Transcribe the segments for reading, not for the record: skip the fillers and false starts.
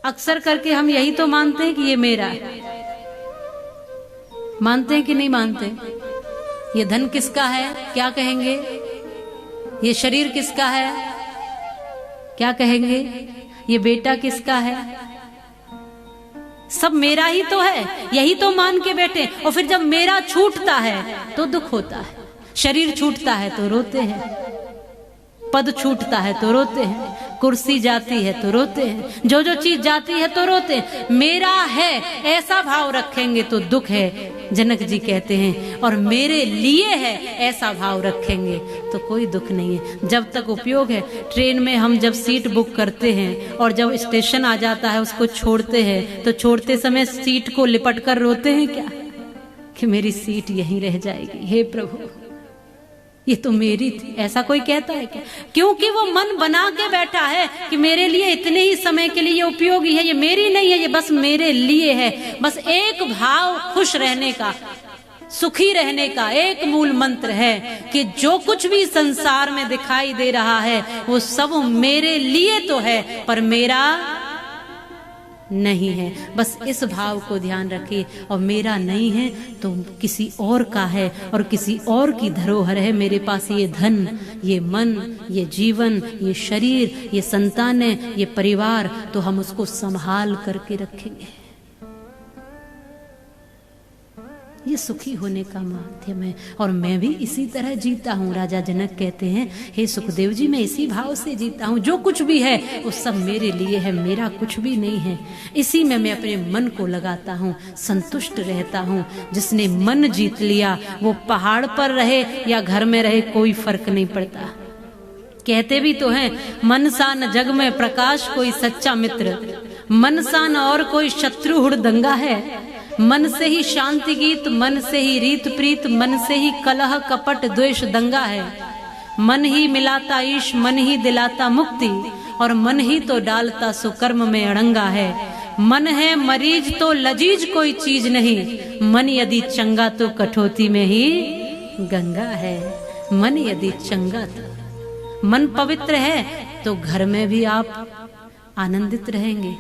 अक्सर करके हम यही तो मानते हैं कि ये मेरा है। मानते हैं कि नहीं मानते? ये धन किसका है? क्या कहेंगे? ये शरीर किसका है? क्या कहेंगे? ये बेटा किसका है? सब मेरा ही तो है, यही तो मान के बैठे। और फिर जब मेरा छूटता है तो दुख होता है। शरीर छूटता है तो रोते हैं, पद छूटता है तो रोते हैं, कुर्सी जाती है तो रोते हैं, जो जो चीज जाती है तो रोते हैं। मेरा है ऐसा भाव रखेंगे तो दुख है, जनक जी कहते हैं, और मेरे लिए है ऐसा भाव रखेंगे तो कोई दुख नहीं है। जब तक उपयोग है। ट्रेन में हम जब सीट बुक करते हैं और जब स्टेशन आ जाता है उसको छोड़ते हैं तो छोड़ते समय सीट को लिपट कर रोते हैं क्या कि मेरी सीट यहीं रह जाएगी, हे प्रभु ये तो मेरी थी। ऐसा कोई कहता है क्या? क्योंकि वो मन बना के बैठा है कि मेरे लिए इतने ही समय के लिए ये उपयोगी है, ये मेरी नहीं है, ये बस मेरे लिए है। बस एक भाव खुश रहने का, सुखी रहने का एक मूल मंत्र है कि जो कुछ भी संसार में दिखाई दे रहा है वो सब मेरे लिए तो है पर मेरा नहीं है। बस इस भाव को ध्यान रखिए। और मेरा नहीं है तो किसी और का है और किसी और की धरोहर है। मेरे पास ये धन, ये मन, ये जीवन, ये शरीर, ये संतानें, ये परिवार, तो हम उसको संभाल करके रखेंगे। ये सुखी होने का माध्यम है। और मैं भी इसी तरह जीता हूँ। राजा जनक कहते हैं, हे सुखदेव जी, मैं इसी भाव से जीता हूँ। जो कुछ भी है वो सब मेरे लिए है, मेरा कुछ भी नहीं है। इसी में मैं अपने मन को लगाता हूँ, संतुष्ट रहता हूँ। जिसने मन जीत लिया वो पहाड़ पर रहे या घर में रहे कोई फर्क नहीं पड़ता। कहते भी तो हैं, मन सा न जग में प्रकाश कोई सच्चा मित्र, मन सा न और कोई शत्रु हुड़दंगा है। मन से ही शांति गीत, मन से ही रीत प्रीत, मन से ही कलह कपट द्वेष दंगा है। मन ही मिलाता ईश, मन ही दिलाता मुक्ति, और मन ही तो डालता सुकर्म में अड़ंगा है। मन है मरीज तो लजीज कोई चीज नहीं, मन यदि चंगा तो कठौती में ही गंगा है। मन यदि चंगा तो, मन पवित्र है तो घर में भी आप आनंदित रहेंगे।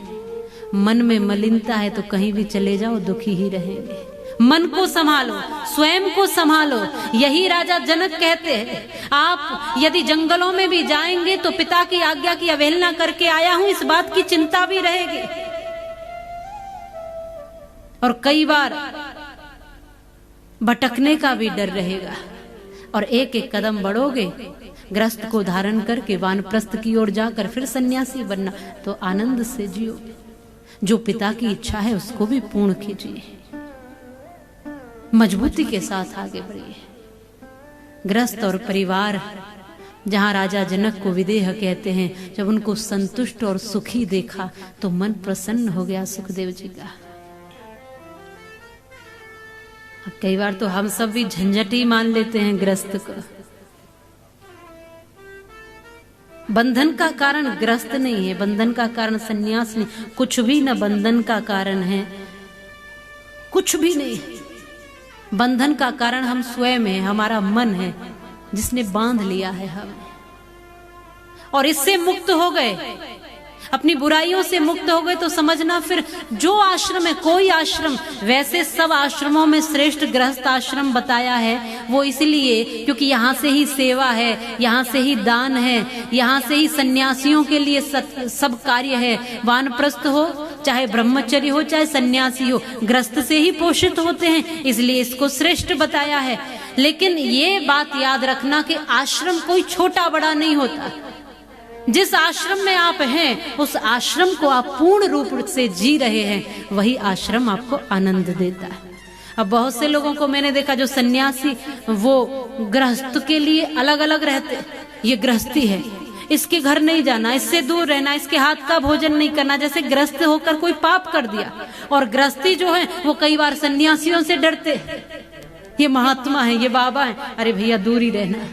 मन में मलिनता है तो कहीं भी चले जाओ दुखी ही रहेंगे। मन को संभालो, स्वयं को संभालो। यही राजा जनक कहते हैं, आप यदि जंगलों में भी जाएंगे तो पिता की आज्ञा की अवहेलना करके आया हूं, इस बात की चिंता भी रहेगी। और कई बार भटकने का भी डर रहेगा। और एक एक कदम बढ़ोगे, गृहस्थ को धारण करके वानप्रस्थ की ओर जाकर फिर सन्यासी बनना, तो आनंद से जियो। जो पिता की इच्छा है उसको भी पूर्ण कीजिए, मजबूती के साथ आगे बढ़िए। गृहस्थ और परिवार, जहां राजा जनक को विदेह कहते हैं, जब उनको संतुष्ट और सुखी देखा तो मन प्रसन्न हो गया सुखदेव जी का। अब कई बार तो हम सब भी झंझट ही मान लेते हैं गृहस्थ को। बंधन का कारण ग्रस्त नहीं है, बंधन का कारण सन्यास नहीं, कुछ भी न बंधन का कारण है, कुछ भी नहीं। बंधन का कारण हम स्वयं है, हमारा मन है जिसने बांध लिया है हमें। और इससे मुक्त हो गए, अपनी बुराइयों से मुक्त हो गए तो समझना फिर जो आश्रम है, कोई आश्रम, वैसे सब आश्रमों में श्रेष्ठ गृहस्थ आश्रम बताया है वो इसलिए क्योंकि यहाँ से ही सेवा है, यहाँ से ही दान है, यहाँ से ही सन्यासियों के लिए सब कार्य है। वानप्रस्थ हो चाहे ब्रह्मचर्य हो चाहे सन्यासी हो, गृहस्थ से ही पोषित होते हैं, इसलिए इसको श्रेष्ठ बताया है। लेकिन ये बात याद रखना कि आश्रम कोई छोटा बड़ा नहीं होता। जिस आश्रम में आप हैं उस आश्रम को आप पूर्ण रूप से जी रहे हैं, वही आश्रम आपको आनंद देता है। अब बहुत से लोगों को मैंने देखा जो सन्यासी, वो गृहस्थ के लिए अलग अलग रहते। ये गृहस्थी है, इसके घर नहीं जाना, इससे दूर रहना, इसके हाथ का भोजन नहीं करना, जैसे गृहस्थ होकर कोई पाप कर दिया। और गृहस्थी जो है वो कई बार सन्यासियों से डरते, ये महात्मा है, ये बाबा है, अरे भैया दूर ही रहना।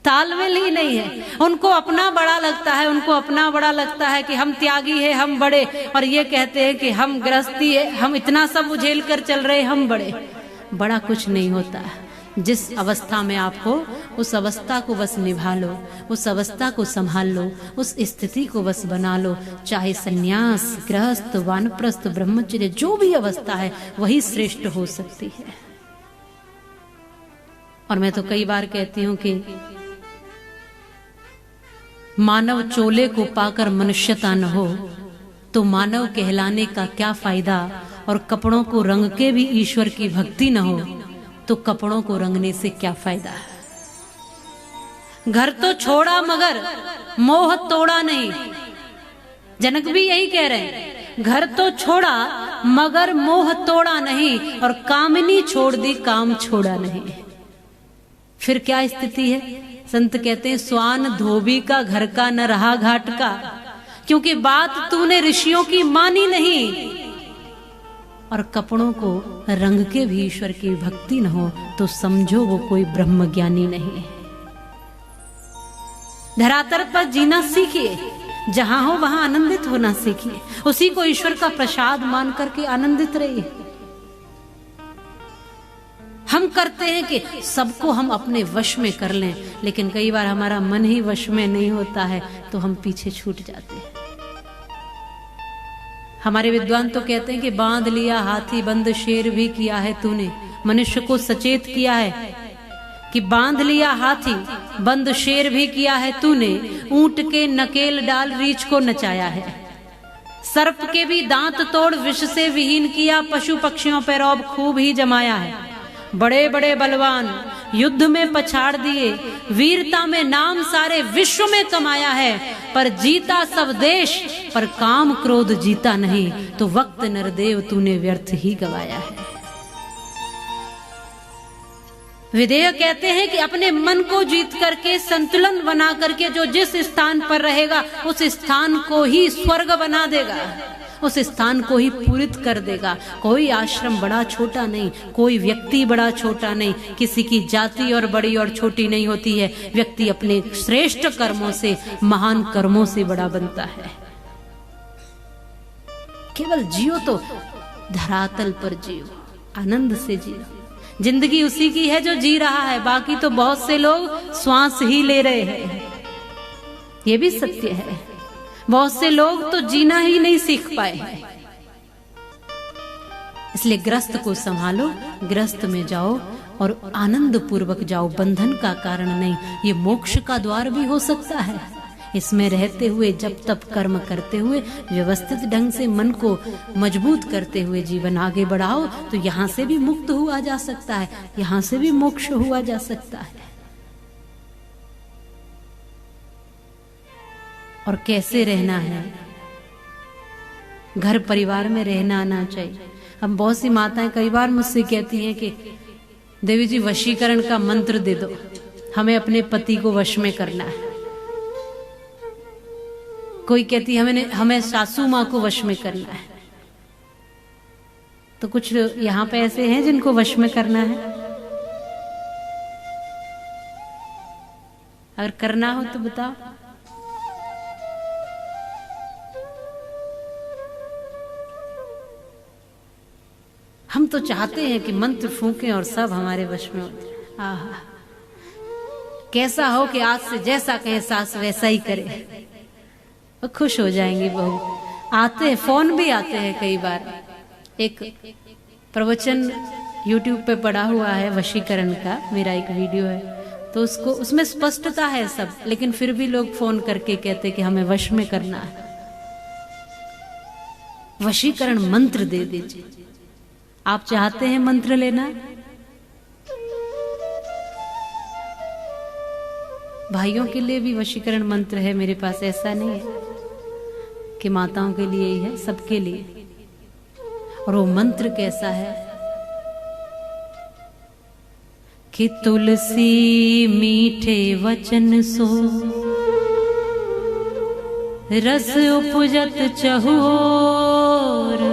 तालमेल ही नहीं है, उनको अपना बड़ा लगता है, उनको अपना बड़ा लगता है कि हम त्यागी है, हम बड़े, और ये कहते हैं कि हम गृहस्थी है, हम इतना सब उझेल कर चल रहे, हम बड़े। बड़ा कुछ नहीं होता। जिस अवस्था में आप हो उस अवस्था को बस निभा लो, उस अवस्था को संभाल लो, उस स्थिति को बस बना लो। चाहे सन्यास, गृहस्थ, वानप्रस्थ, ब्रह्मचर्य, जो भी अवस्था है वही श्रेष्ठ हो सकती है। और मैं तो कई बार कहती हूं कि मानव चोले को पाकर मनुष्यता न हो तो मानव कहलाने का क्या फायदा, और कपड़ों को रंग के भी ईश्वर की भक्ति न हो तो कपड़ों को रंगने से क्या फायदा। घर तो छोड़ा मगर मोह तोड़ा नहीं, जनक भी यही कह रहे हैं, घर तो छोड़ा मगर मोह तोड़ा नहीं, और कामिनी छोड़ दी काम छोड़ा नहीं। फिर क्या स्थिति है? संत कहते हैं स्वान धोबी का घर का न रहा घाट का, क्योंकि बात तूने ऋषियों की मानी नहीं। और कपड़ों को रंग के भी ईश्वर की भक्ति न हो तो समझो वो कोई ब्रह्म ज्ञानी नहीं है। धरातल पर जीना सीखिए, जहां हो वहां आनंदित होना सीखिए, उसी को ईश्वर का प्रसाद मान करके आनंदित रहिए। हम करते हैं कि सबको हम अपने वश में कर लें, लेकिन कई बार हमारा मन ही वश में नहीं होता है तो हम पीछे छूट जाते हैं। हमारे विद्वान तो कहते हैं कि बांध लिया हाथी बंद शेर भी किया है तूने। मनुष्य को सचेत किया है कि बांध लिया हाथी बंद शेर भी किया है तूने, ऊंट के नकेल डाल रीछ को नचाया है, सर्प के भी दांत तोड़ विष से विहीन किया, पशु पक्षियों पर रौब खूब ही जमाया है। बड़े बड़े बलवान युद्ध में पछाड़ दिए, वीरता में नाम सारे विश्व में कमाया है, पर जीता सब देश पर काम क्रोध जीता नहीं, तो वक्त नरदेव तूने व्यर्थ ही गवाया है। विदेह कहते हैं कि अपने मन को जीत करके संतुलन बना करके जो जिस स्थान पर रहेगा उस स्थान को ही स्वर्ग बना देगा, उस स्थान को ही पूरित कर देगा। कोई आश्रम बड़ा छोटा नहीं, कोई व्यक्ति बड़ा छोटा नहीं, किसी की जाति और बड़ी और छोटी नहीं होती है। व्यक्ति अपने श्रेष्ठ कर्मों से, महान कर्मों से बड़ा बनता है। केवल जियो तो धरातल पर जियो, आनंद से जियो। जिंदगी उसी की है जो जी रहा है, बाकी तो बहुत से लोग श्वास ही ले रहे हैं, ये भी सत्य है। बहुत से लोग तो जीना ही नहीं सीख पाए हैं। इसलिए ग्रस्त को संभालो, ग्रस्त में जाओ और आनंद पूर्वक जाओ, बंधन का कारण नहीं। ये मोक्ष का द्वार भी हो सकता है। इसमें रहते हुए जब तब कर्म करते हुए व्यवस्थित ढंग से मन को मजबूत करते हुए जीवन आगे बढ़ाओ तो यहाँ से भी मुक्त हुआ जा सकता है, यहाँ से भी मोक्ष हुआ जा सकता है। और कैसे रहना है, घर परिवार में रहना आना चाहिए। हम बहुत सी माताएं कई बार मुझसे कहती हैं कि देवी जी वशीकरण का मंत्र दे दो, हमें अपने पति को वश में करना है। कोई कहती है हमें सासू माँ को वश में करना है। तो कुछ यहाँ पे ऐसे हैं जिनको वश में करना है। अगर करना हो तो बताओ। हम तो चाहते हैं कि मंत्र फूकें और सब हमारे वश में हो जाए। आहा, कैसा हो कि आज से जैसा कहे सास वैसा ही करे, वो खुश हो जाएंगी बहू। आते हैं, फोन भी आते हैं कई बार। एक प्रवचन YouTube पे पड़ा हुआ है वशीकरण का, मेरा एक वीडियो है, तो उसमें स्पष्टता है सब, लेकिन फिर भी लोग फोन करके कहते कि हमें वश में करना है। वशीकरण मंत्र दे दीजिए। आप चाहते हैं मंत्र लेना? भाइयों के लिए भी वशीकरण मंत्र है मेरे पास, ऐसा नहीं है कि माताओं के लिए ही है, सबके लिए। और वो मंत्र कैसा है कि तुलसी मीठे वचन सो रस उपजत चहुओर,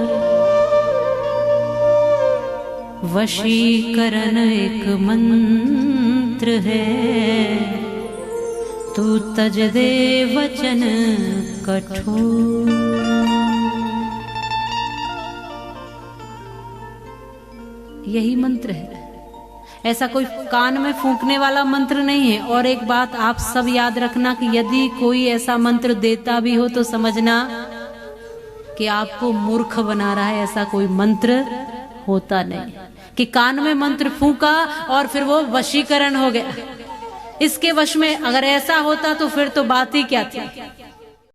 वशीकरण एक मंत्र है, तू तज दे वचन कठोर। यही मंत्र है। ऐसा कोई कान में फूंकने वाला मंत्र नहीं है। और एक बात आप सब याद रखना कि यदि कोई ऐसा मंत्र देता भी हो तो समझना कि आपको मूर्ख बना रहा है। ऐसा कोई मंत्र होता नहीं कि कान में मंत्र फूंका और फिर वो वशीकरण हो गया। इसके वश में अगर ऐसा होता तो फिर तो बात ही क्या थी।